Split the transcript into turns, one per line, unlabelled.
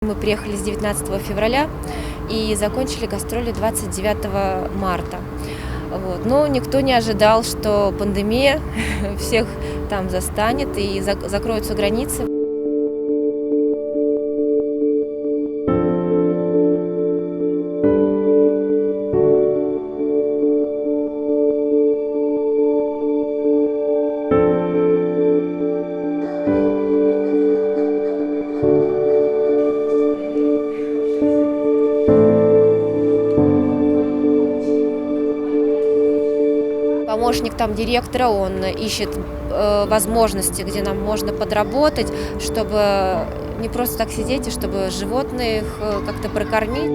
Мы приехали с 19 февраля и закончили гастроли 29 марта. Вот. Но никто не ожидал, что пандемия всех там застанет и закроются границы. Помощник там директора, он ищет возможности, где нам можно подработать, чтобы не просто так сидеть, и чтобы животных как-то прокормить.